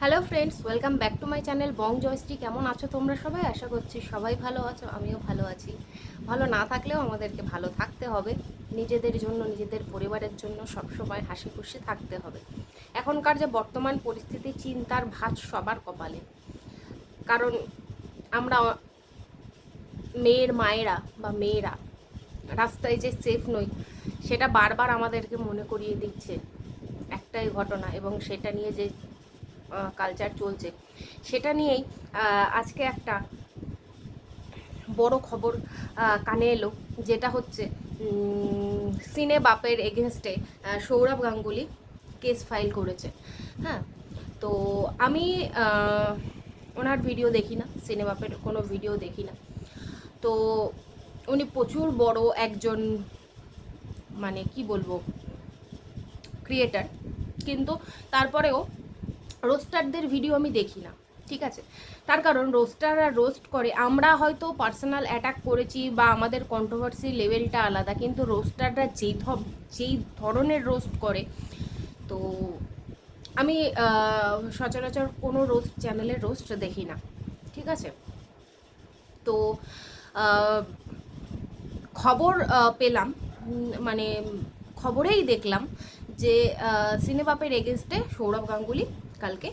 Hello friends, welcome back to my channel Bong Joyshree. কেমন আছো তোমরা সবাই? আশা করছি সবাই ভালো আছো, আমিও ভালো আছি। ভালো না থাকলেও আমাদেরকে ভালো থাকতে হবে, নিজেদের জন্য, নিজেদের পরিবারের জন্য সবসময় হাসি খুশি থাকতে হবে। এখনকার যে বর্তমান পরিস্থিতি, চিন্তার ভাঁজ সবার কপালে। কারণ আমরা মায়েরা বা মেয়েরা রাস্তায় যে সেফ নই, সেটা বারবার আমাদেরকে মনে করিয়ে দিচ্ছে একটাই ঘটনা, এবং সেটা নিয়ে যে কালচার চলছে সেটা নিয়েই আজকে একটা বড় খবর কানে এলো, যেটা হচ্ছে সিনে বাপের এগেনস্টে সৌরভ গাঙ্গুলি কেস ফাইল করেছে। হ্যাঁ, তো আমি ওনার ভিডিও দেখি না, সিনে বাপের কোনো ভিডিও দেখি না। তো উনি প্রচুর বড় একজন, মানে কি বলবো, ক্রিয়েটার, কিন্তু তারপরেও রোস্টারদের ভিডিও আমি দেখি না। ঠিক আছে, তার কারণ রোস্টাররা রোস্ট করে, আমরা হয়তো পার্সোনাল অ্যাটাক করেছি বা আমাদের কন্ট্রোভার্সি লেভেলটা আলাদা, কিন্তু রোস্টাররা যেই ধরনের রোস্ট করে, তো আমি সচরাচর কোনো রোস্ট চ্যানেলের রোস্ট দেখি না। ঠিক আছে, তো খবর পেলাম, মানে খবরেই দেখলাম যে সিনেবাপের এগেনস্টে সৌরভ গাঙ্গুলি কালকে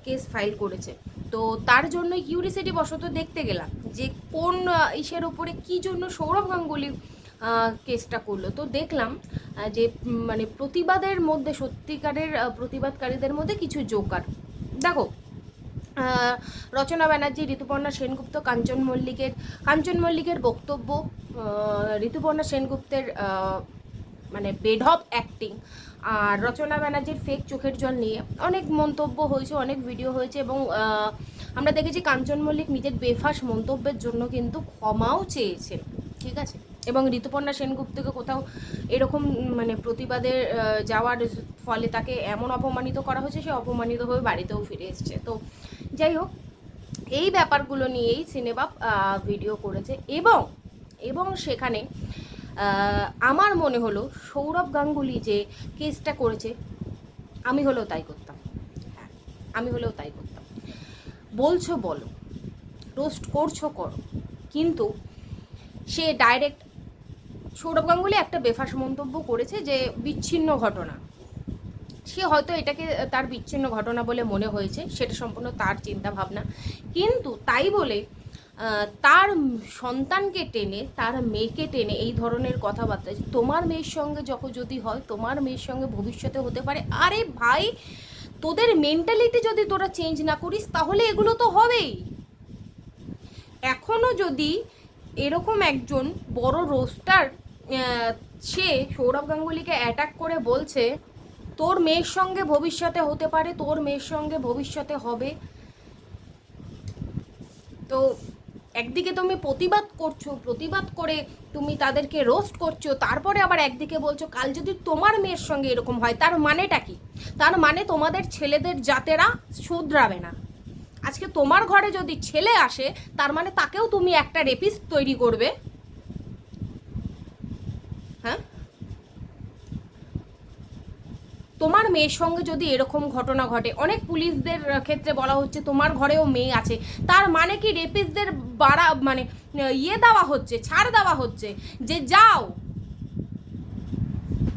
কেস ফাইল করেছে। তো তার জন্য কিউরিসিটি বশত দেখতে গেলাম যে কোন ইসের ওপরে কী জন্য সৌরভ গাঙ্গুলি কেসটা করলো। তো দেখলাম যে মানে প্রতিবাদের মধ্যে, সত্যিকারের প্রতিবাদকারীদের মধ্যে কিছু জোকার। দেখো, রচনা ব্যানার্জি, ঋতুপর্ণা সেনগুপ্ত, কাঞ্চন মল্লিকের বক্তব্য, ঋতুপর্ণা সেনগুপ্তের মানে বেঢপ অ্যাক্টিং, আর রচনা ব্যানার্জির ফেক চোখের জল নিয়ে অনেক মন্তব্য হয়েছে, অনেক ভিডিও হয়েছে, এবং আমরা দেখেছি কাঞ্চন মল্লিক নিজের বেফাস মন্তব্যের জন্য কিন্তু ক্ষমাও চেয়েছেন। ঠিক আছে, এবং ঋতুপর্ণা সেনগুপ্তকে কোথাও এরকম মানে প্রতিবাদে যাওয়ার ফলে তাকে এমন অপমানিত করা হয়েছে, সে অপমানিত হয়ে বাড়িতেও ফিরে এসছে। তো যাই হোক, এই ব্যাপারগুলো নিয়েই সিনেবাপ ভিডিও করেছে, এবং এবং সেখানে আমার মনে হলো সৌরভ গাঙ্গুলি যে কেসটা করেছে, আমি হলেও তাই করতাম। হ্যাঁ, আমি হলেও তাই করতাম। বলছো বলো, রোস্ট করছো করো, কিন্তু সে ডাইরেক্ট, সৌরভ গাঙ্গুলি একটা বেফাস মন্তব্য করেছে যে বিচ্ছিন্ন ঘটনা, সে হয়তো এটাকে তার বিচ্ছিন্ন ঘটনা বলে মনে হয়েছে, সেটা সম্পূর্ণ তার চিন্তা ভাবনা, কিন্তু তাই বলে তার সন্তানকে টেনে, তার মেয়েকে টেনে এই ধরনের কথাবার্তা, তোমার মেয়ের সঙ্গে যখন যদি হয়, তোমার মেয়ের সঙ্গে ভবিষ্যতে হতে পারে। আরে ভাই, তোদের মেন্টালিটি যদি তোরা চেঞ্জ না করিস, তাহলে এগুলো তো হবেই। এখনও যদি এরকম একজন বড় রোস্টার সে সৌরভ গাঙ্গুলিকে অ্যাটাক করে বলছে তোর মেয়ের সঙ্গে ভবিষ্যতে হতে পারে, তোর মেয়ের সঙ্গে ভবিষ্যতে হবে, তো একদিকে তুমি প্রতিবাদ করছো, প্রতিবাদ করে তুমি তাদেরকে রোস্ট করছো, তারপরে আবার একদিকে বলছো কাল যদি তোমার মেয়ের সঙ্গে এরকম হয়, তার মানেটা কি? তার মানে তোমাদের ছেলেদের জাতেরা শুধরাবে না। আজকে তোমার ঘরে যদি ছেলে আসে, তার মানে তাকেও তুমি একটা রেপিস্ট তৈরি করবে। হ্যাঁ, তোমার মেয়ের সঙ্গে যদি এরকম ঘটনা ঘটে, অনেক পুলিশদের ক্ষেত্রে বলা হচ্ছে তোমার ঘরেও মেয়ে আছে, তার মানে কি রেপিস্টদের বাড়া মানে দেওয়া হচ্ছে, ছাড় দেওয়া হচ্ছে যে যাও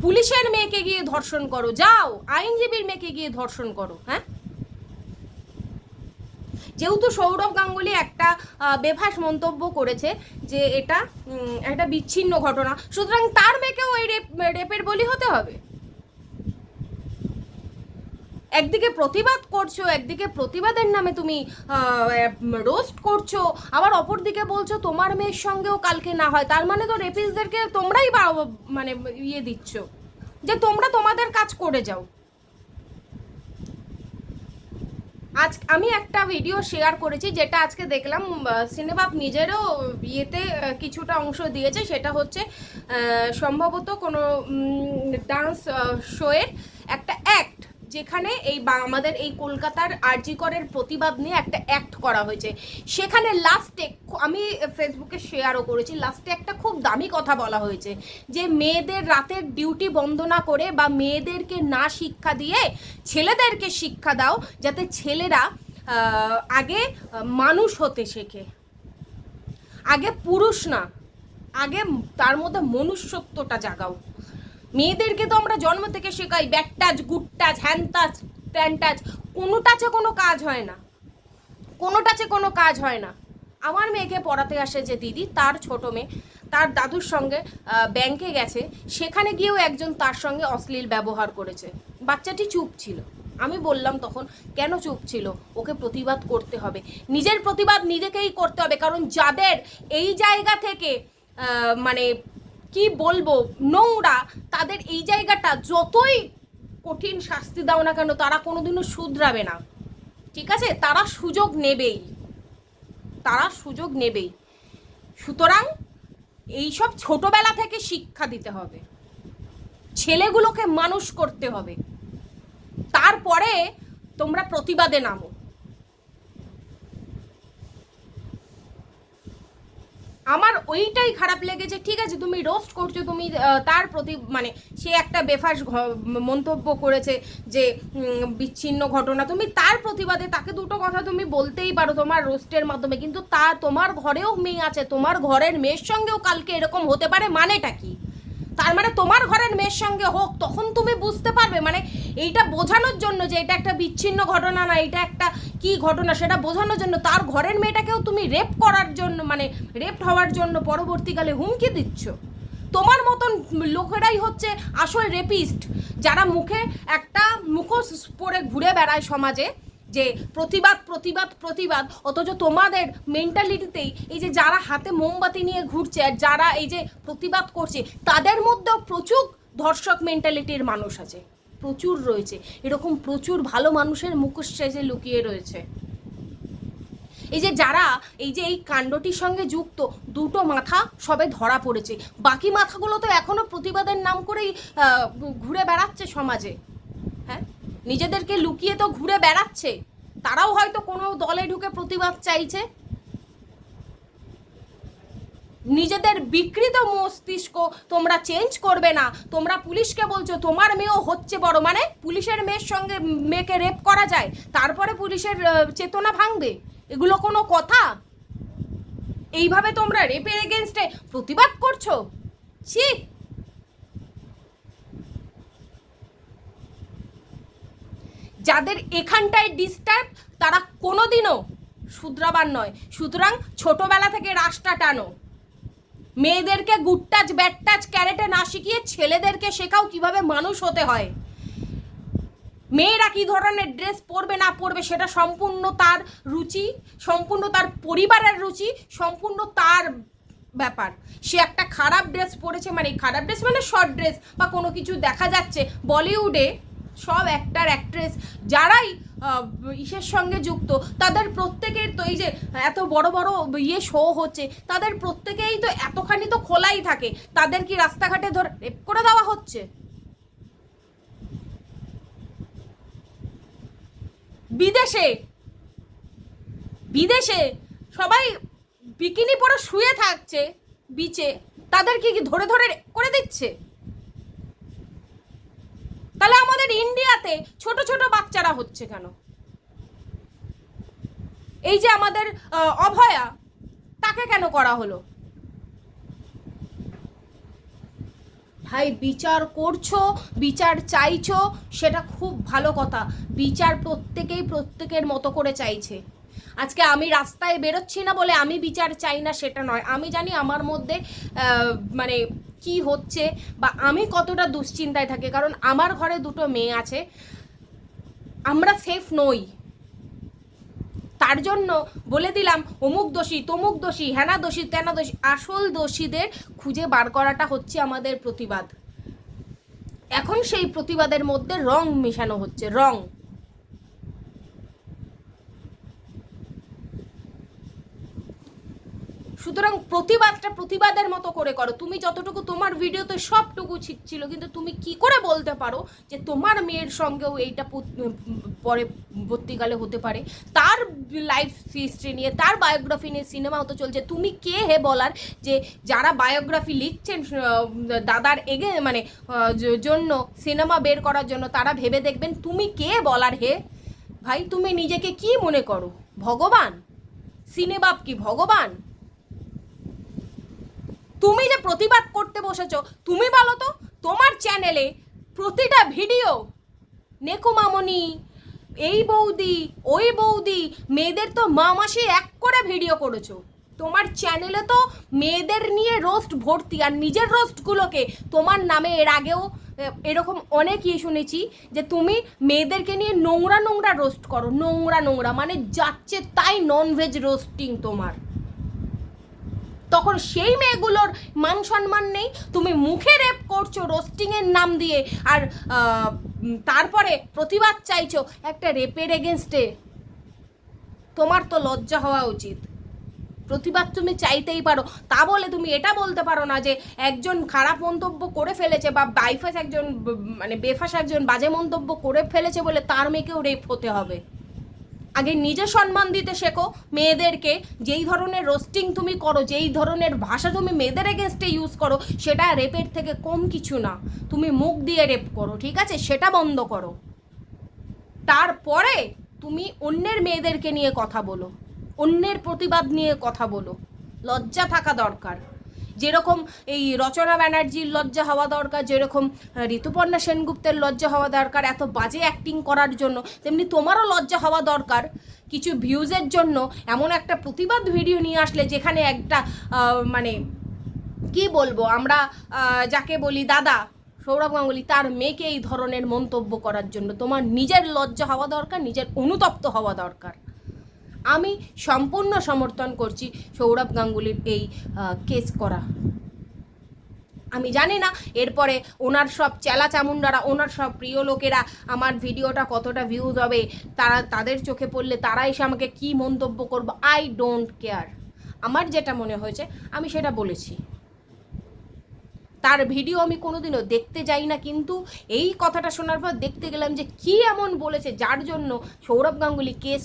পুলিশের মেয়েকে গিয়ে ধর্ষণ করো, যাও আইনজীবীর মেয়েকে গিয়ে ধর্ষণ করো? হ্যাঁ, যেহেতু সৌরভ গাঙ্গুলি একটা বেফাস মন্তব্য করেছে যে এটা একটা বিচ্ছিন্ন ঘটনা, সুতরাং তার মেয়েকেও এই রেপের বলি হতে হবে। একদিকে প্রতিবাদ করছো, একদিকে প্রতিবাদের নামে তুমি রোস্ট করছো, আবার অপর দিকে বলছো তোমার মেয়ের সঙ্গেও কালকে না হয়, তার মানে তো রেপিস্টদেরকে তোমরাই মানে দিচ্ছ যে তোমরা তোমাদের কাজ করে যাও। আজ আমি একটা ভিডিও শেয়ার করেছি, যেটা আজকে দেখলাম সিনেবাপ নিজেরও কিছুটা অংশ দিয়েছে, সেটা হচ্ছে সম্ভবত কোনো ডান্স শোয়ের একটা অ্যাক্ট, যেখানে এই আমাদের এই কলকাতার আরজি করের প্রতিবাদ নিয়ে একটা অ্যাক্ট করা হয়েছে, সেখানে লাস্টে আমি ফেসবুকে শেয়ারও করেছি, লাস্টে একটা খুব দামি কথা বলা হয়েছে যে মেয়েদের রাতের ডিউটি বন্ধ না করে বা মেয়েদেরকে না শিক্ষা দিয়ে ছেলেদেরকে শিক্ষা দাও, যাতে ছেলেরা আগে মানুষ হতে শেখে, আগে পুরুষ না, আগে তার মধ্যে মনুষ্যত্বটা জাগাও। মেয়েদেরকে তো আমরা জন্ম থেকে শেখাই ব্যাড টাচ, গুড টাচ, হ্যান টাচ, ট্যান টাচ, কোনো টাচে কোনো কাজ হয় না, কোনো টাচে কোনো কাজ হয় না। আমার মেয়েকে পড়াতে আসে যে দিদি, তার ছোট মেয়ে তার দাদুর সঙ্গে ব্যাংকে গেছে, সেখানে গিয়েও একজন তার সঙ্গে অশ্লীল ব্যবহার করেছে, বাচ্চাটি চুপ ছিল। আমি বললাম তখন, কেন চুপ ছিল? ওকে প্রতিবাদ করতে হবে, নিজের প্রতিবাদ নিজেকেই করতে হবে, কারণ যাদের এই জায়গা থেকে মানে কি বলবো নোংরা, তাদের এই জায়গাটা যতই কঠিন শাস্তি দাও না কেন তারা কোনোদিনও শুধরাবে না, ঠিক আছে? তারা সুযোগ নেবেই, তারা সুযোগ নেবেই। সুতরাং এইসব ছোটবেলা থেকে শিক্ষা দিতে হবে, ছেলেগুলোকে মানুষ করতে হবে, তারপরে তোমরা প্রতিবাদে নামো। আমার ওইটাই খারাপ লেগেছে। ঠিক আছে, তুমি রোস্ট করছো, তুমি তার প্রতি মানে সে একটা বেফাস মন্তব্য করেছে যে বিচ্ছিন্ন ঘটনা, তুমি তার প্রতিবাদে তাকে দুটো কথা তুমি বলতেই পারো তোমার রোস্টের মাধ্যমে, কিন্তু তা তোমার ঘরেও মেয়ে আছে, তোমার ঘরের মেয়ের সঙ্গেও কালকে এরকম হতে পারে, মানেটা কি? তার মানে তোমার ঘরের মেয়ের সঙ্গে হোক, তখন তুমি বুঝতে পারবে। মানে এইটা বোঝানোর জন্য যে এটা একটা বিচ্ছিন্ন ঘটনা না, এটা একটা কি ঘটনা সেটা বোঝানোর জন্য তার ঘরের মেয়েটাকেও তুমি রেপ করার জন্য, মানে রেপ হওয়ার জন্য পরবর্তীকালে হুমকি দিচ্ছ। তোমার মতন লোকেরাই হচ্ছে আসল রেপিস্ট, যারা মুখে একটা মুখোশ পরে ঘুরে বেড়ায় সমাজে যে প্রতিবাদ প্রতিবাদ প্রতিবাদ, অথচ তোমাদের মেন্টালিটিতেই এই যে যারা হাতে মোমবাতি নিয়ে ঘুরছে আর যারা এই যে প্রতিবাদ করছে, তাদের মধ্যেও প্রচুর ধর্ষক মেন্টালিটির মানুষ আছে, প্রচুর রয়েছে, এরকম প্রচুর ভালো মানুষের মুখোশ সেজে লুকিয়ে রয়েছে। এই যে যারা এই যে এই কাণ্ডটির সঙ্গে যুক্ত, দুটো মাথা সবে ধরা পড়েছে, বাকি মাথাগুলো তো এখনো প্রতিবাদের নাম করেই ঘুরে বেড়াচ্ছে সমাজে। হ্যাঁ, নিজেদেরকে লুকিয়ে তো ঘুরে বেড়াচ্ছে, তারাও হয়তো কোনো দলে ঢুকে প্রতিবাদ চাইছে। নিজেদের বিকৃত মস্তিষ্ক তোমরা চেঞ্জ করবে না, তোমরা পুলিশকে বলছো তোমার মেয়েও হচ্ছে বড়, মানে পুলিশের মেয়ের সঙ্গে মেয়েকে রেপ করা যায়, তারপরে পুলিশের চেতনা ভাঙবে? এগুলো কোনো কথা? এইভাবে তোমরা রেপের এগেনস্টে প্রতিবাদ করছো? ছি! যাদের এখানটায় ডিস্টার্ব তারা কোনোদিনও শুধরাবার নয়। সুতরাং ছোটবেলা থেকে রাস্তা টানো, মেয়েদেরকে গুড টাচ ব্যাড টাচ ক্যারেটে না শিখিয়ে ছেলেদেরকে শেখাও কিভাবে মানুষ হতে হয়। মেয়েরা কী ধরনের ড্রেস পরবে না পরবে সেটা সম্পূর্ণ তার রুচি, সম্পূর্ণ তার পরিবারের রুচি, সম্পূর্ণ তার ব্যাপার। সে একটা খারাপ ড্রেস পরেছে, মানে খারাপ ড্রেস মানে শর্ট ড্রেস বা কোনো কিছু দেখা যাচ্ছে, বলিউডে সব অ্যাক্টার অ্যাক্ট্রেস যারাই ইসের সঙ্গে যুক্ত তাদের প্রত্যেকের তো এই যে এত বড় বড় ইয়ে শো হচ্ছে, তাদের প্রত্যেকেই তো এতখানি তো খোলাই থাকে, তাদের কি রাস্তাঘাটে ধরে রেপ করে দেওয়া হচ্ছে? বিদেশে বিদেশে সবাই বিকিনি পরে শুয়ে থাকছে বিচে, তাদের কি ধরে ধরে করে দিচ্ছে? তাহলে আমাদের ইন্ডিয়াতে ছোট ছোট বাচ্চারা হচ্ছে কেন? এই যে আমাদের অভয়া, তাকে কেন করা হলো? ভাই বিচার করছো, বিচার চাইছো, সেটা খুব ভালো কথা। বিচার প্রত্যেকেই প্রত্যেকের মতো করে চাইছে। আজকে আমি রাস্তায় বেরোচ্ছি না বলে আমি বিচার চাই না সেটা নয়, আমি জানি আমার মধ্যে মানে কি হচ্ছে বা আমি কতটা দুশ্চিন্তায় থাকি, কারণ আমার ঘরে দুটো মেয়ে আছে, আমরা সেফ নই। তার জন্য বলে দিলাম অমুক দোষী তমুক দোষী, হ্যানা দোষী তেনা দোষী, আসল দোষীদের খুঁজে বার করাটা হচ্ছে আমাদের প্রতিবাদ। এখন সেই প্রতিবাদের মধ্যে রং মেশানো হচ্ছে, রং। সুতরাং প্রতিবাদটা প্রতিবাদের মতো করে করো। তুমি যতটুকু তোমার ভিডিওতে সবটুকু ঠিক ছিল, কিন্তু তুমি কি করে বলতে পারো যে তোমার মেয়ের সঙ্গেও এইটা পরবর্তীকালে হতে পারে? তার লাইফ হিস্ট্রি নিয়ে, তার বায়োগ্রাফি নিয়ে সিনেমা হতে চলছে। তুমি কে হে বলার যে যারা বায়োগ্রাফি লিখছেন দাদার মানে জন্য, সিনেমা বের করার জন্য, তারা ভেবে দেখবেন তুমি কে বলার হে ভাই? তুমি নিজেকে কি মনে করো, ভগবান? সিনেবাপ কি ভগবান? তুমি যে প্রতিবাদ করতে বসেছো, তুমি বলো তো তোমার চ্যানেলে প্রতিটা ভিডিও নেকু মামনি, এই বৌদি, ওই বৌদি, মেয়েদের তো মা মাসি এক করে ভিডিও করেছো। তোমার চ্যানেলে তো মেয়েদের নিয়ে রোস্ট ভর্তি, আর নিজের রোস্টগুলোকে তোমার নামে এর আগেও এরকম অনেকই শুনেছি যে তুমি মেয়েদেরকে নিয়ে নোংরা নোংরা রোস্ট করো, নোংরা নোংরা মানে যাচ্ছে তাই ননভেজ রোস্টিং তোমার। তখন সেই মেয়েগুলোর মান সম্মান নেই, তুমি মুখে রেপ করছো রোস্টিংয়ের নাম দিয়ে, আর তারপরে প্রতিবাদ চাইছো একটা রেপের এগেনস্টে। তোমার তো লজ্জা হওয়া উচিত। প্রতিবাদ তুমি চাইতেই পারো, তা বলে তুমি এটা বলতে পারো না যে একজন খারাপ মন্তব্য করে ফেলেছে বা বাইফাস একজন মানে বেফাস একজন বাজে মন্তব্য করে ফেলেছে বলে তার মেয়েকেও রেপ হতে হবে। আগে নিজে সম্মান দিতে শেখো মেয়েদেরকে। যেই ধরনের রোস্টিং তুমি করো, যেই ধরনের ভাষা তুমি মেয়েদের এগেনস্টে ইউজ করো, সেটা রেপের থেকে কম কিছু না। তুমি মুখ দিয়ে রেপ করো, ঠিক আছে, সেটা বন্ধ করো। তারপরে তুমি অন্যের মেয়েদেরকে নিয়ে কথা বলো, অন্যের প্রতিবাদ নিয়ে কথা বলো। লজ্জা থাকা দরকার। যেরকম এই রচনা ব্যানার্জির লজ্জা হওয়া দরকার, যেরকম ঋতুপর্ণা সেনগুপ্তের লজ্জা হওয়া দরকার এত বাজে অ্যাক্টিং করার জন্য, তেমনি তোমারও লজ্জা হওয়া দরকার কিছু ভিউজের জন্য এমন একটা প্রতিবাদ ভিডিও নিয়ে আসলে যেখানে একটা মানে কি বলবো আমরা, যাকে বলি দাদা সৌরভ গাঙ্গুলি, তার মেয়েকে এই ধরনের মন্তব্য করার জন্য তোমার নিজের লজ্জা হওয়া দরকার, নিজের অনুতপ্ত হওয়া দরকার। আমি সম্পূর্ণ সমর্থন করছি সৌরভ গাঙ্গুলির এই কেস করা। আমি জানি না এরপরে ওনার সব চেলা চামুন্ডারা, ওনার সব প্রিয় লোকেরা আমার ভিডিওটা কতটা ভিউজ হবে, তাদের চোখে পড়লে তারা এসে আমাকে কী মন্তব্য করবে, আই ডোন্ট কেয়ার। আমার যেটা মনে হয়েছে আমি সেটা বলেছি। তার ভিডিও আমি কোনোদিনও দেখতে যাই না, কিন্তু এই কথাটা শোনার পর দেখতে গেলাম যে কি এমন বলেছে যার জন্য সৌরভ গাঙ্গুলি কেস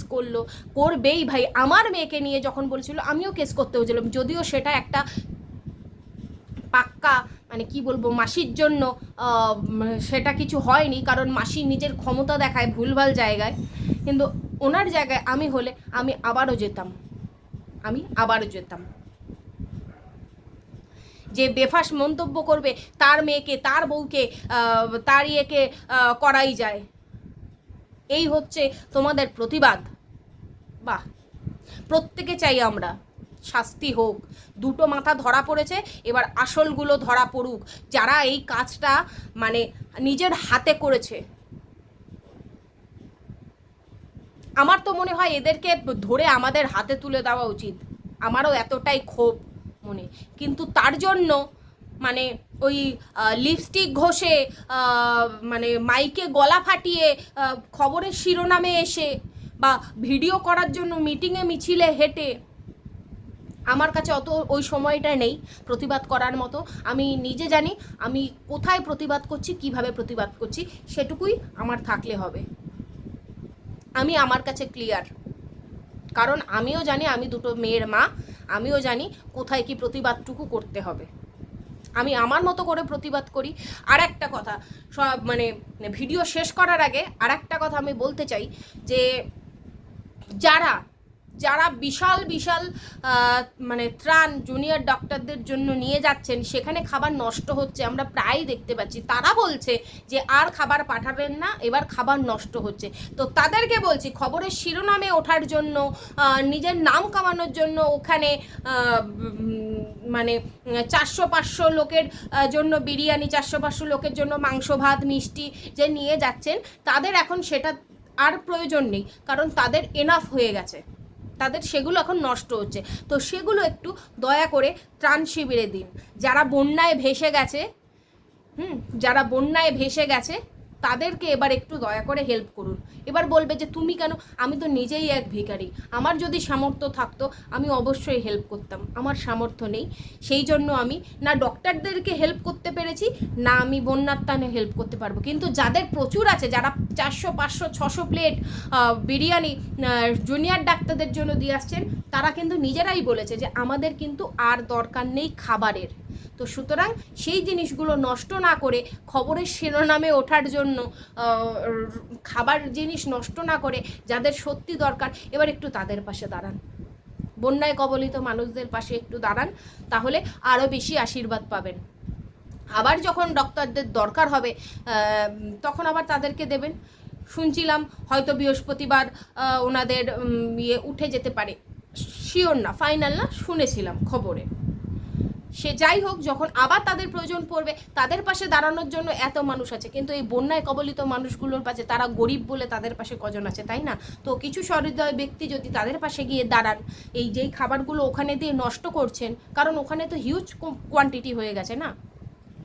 করবেই ভাই। আমার মেয়েকে নিয়ে যখন বলছিল আমিও কেস করতে হয়েছিলাম, যদিও সেটা একটা পাক্কা মানে কি বলবো মাসির জন্য সেটা কিছু হয়নি, কারণ মাসি নিজের ক্ষমতা দেখায় ভুলভাল জায়গায়। কিন্তু ওনার জায়গায় আমি হলে আমি আবারও যেতাম। যে বেফাস মন্তব্য করবে তার মেয়েকে, তার বউকে, তার ইয়েকে করাই যায়, এই হচ্ছে তোমাদের প্রতিবাদ। বাহ, প্রত্যেকে চাই আমরা শাস্তি হোক। দুটো মাথা ধরা পড়েছে, এবার আসলগুলো ধরা পড়ুক, যারা এই কাজটা মানে নিজের হাতে করেছে। আমার তো মনে হয় এদেরকে ধরে আমাদের হাতে তুলে দেওয়া উচিত। আমারও এতটাই ক্ষোভ মনে, কিন্তু তার জন্য মানে ওই লিপস্টিক ঘষে মানে মাইকে গলা ফাটিয়ে খবরের শিরোনামে এসে বা ভিডিও করার জন্য মিটিংয়ে মিছিলে হেঁটে আমার কাছে অত ওই সময়টা নেই প্রতিবাদ করার মতো। আমি নিজে জানি আমি কোথায় প্রতিবাদ করছি, কিভাবে প্রতিবাদ করছি, সেটুকুই আমার থাকলে হবে। আমি আমার কাছে ক্লিয়ার, কারণ আমিও জানি আমি দুটো মেয়ের মা, আমিও জানি কোথায় কি প্রতিবাদটুকু করতে হবে। আমি আমার মতো করে প্রতিবাদ করি। আর একটা কথা, সব মানে ভিডিও শেষ করার আগে আর একটা কথা আমি বলতে চাই যে যারা বিশাল বিশাল মানে ত্রাণ জুনিয়র ডক্টরদের জন্য নিয়ে যাচ্ছেন, সেখানে খাবার নষ্ট হচ্ছে, আমরা প্রায়ই দেখতে পাচ্ছি। তারা বলছে যে আর খাবার পাঠাবেন না, এবার খাবার নষ্ট হচ্ছে। তো তাদেরকে বলছি, খবরের শিরোনামে ওঠার জন্য, নিজের নাম কামানোর জন্য ওখানে মানে 400-500 লোকের জন্য বিরিয়ানি, 400-500 লোকের জন্য মাংস ভাত মিষ্টি যে নিয়ে যাচ্ছেন, তাদের এখন সেটা আর প্রয়োজন নেই, কারণ তাদের এনাফ হয়ে গেছে, তাদের সেগুলো এখন নষ্ট হচ্ছে। তো সেগুলো একটু দয়া করে ত্রাণ শিবিরে দিন। যারা বন্যায় ভেসে গেছে, যারা বন্যায় ভেসে গেছে তাদেরকে এবার একটু দয়া করে হেল্প করুন। এবার বলবে যে তুমি কেন, আমি তো নিজেই এক ভিখারি, আমার যদি সামর্থ্য থাকতো আমি অবশ্যই হেল্প করতাম, আমার সামর্থ্য নেই, সেই জন্য আমি না ডক্টরদেরকে হেল্প করতে পেরেছি, না আমি বন্যার ত্রাণে হেল্প করতে পারবো। কিন্তু যাদের প্রচুর আছে, যারা 400 500 600 প্লেট বিরিয়ানি জুনিয়র ডাক্তারদের জন্য দিয়ে আসছেন, তারা কিন্তু নিজেরাই বলেছে যে আমাদের কিন্তু আর দরকার নেই খাবারের। তো সুতরাং সেই জিনিসগুলো নষ্ট না করে, খবরের শিরোনামে ওঠার জন্য খাবার জিনিস নষ্ট না করে, যাদের সত্যি দরকার এবার একটু তাদের পাশে দাঁড়ান, বন্যায় কবলিত মানুষদের পাশে একটু দাঁড়ান, তাহলে আরও বেশি আশীর্বাদ পাবেন। আবার যখন ডক্টরদের দরকার হবে তখন আবার তাদেরকে দেবেন। শুনছিলাম হয়তো বৃহস্পতিবার ওনাদের ইয়ে উঠে যেতে পারে, শিওর না, ফাইনাল না, শুনেছিলাম খবরে। সে যাই হোক, যখন আবার তাদের প্রয়োজন পড়বে তাদের পাশে দাঁড়ানোর জন্য এত মানুষ আছে, কিন্তু এই বন্যায় কবলিত মানুষগুলোর পাশে, তারা গরিব বলে তাদের পাশে কজন আছে, তাই না? তো কিছু সহৃদয় ব্যক্তি যদি তাদের পাশে গিয়ে দাঁড়ান, এই যেই খাবারগুলো ওখানে দিয়ে নষ্ট করছেন, কারণ ওখানে তো হিউজ কোয়ান্টিটি হয়ে গেছে না,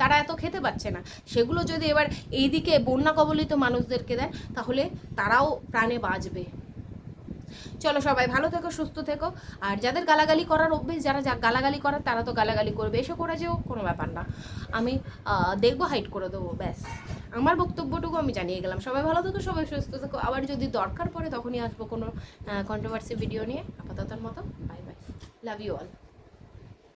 তারা এত খেতে পাচ্ছে না, সেগুলো যদি এবার এইদিকে বন্যা কবলিত মানুষদেরকে দেয়, তাহলে তারাও প্রাণে বাঁচবে। চলো সবাই ভালো থেকো, সুস্থ থেকো। আর যাদের গালাগালি করার অভ্যেস, যারা গালাগালি করার, তারা তো গালাগালি করবে, এসে করে যেও, কোনো ব্যাপার না, আমি দেখবো, হাইট করে দেবো, ব্যাস। আমার বক্তব্যটুকু আমি জানিয়ে গেলাম। সবাই ভালো থেকো, সবাই সুস্থ থেকো। আবার যদি দরকার পড়ে তখনই আসবো কোনো কন্ট্রোভার্সি ভিডিও নিয়ে। আপাততর মতো bye bye, love you all.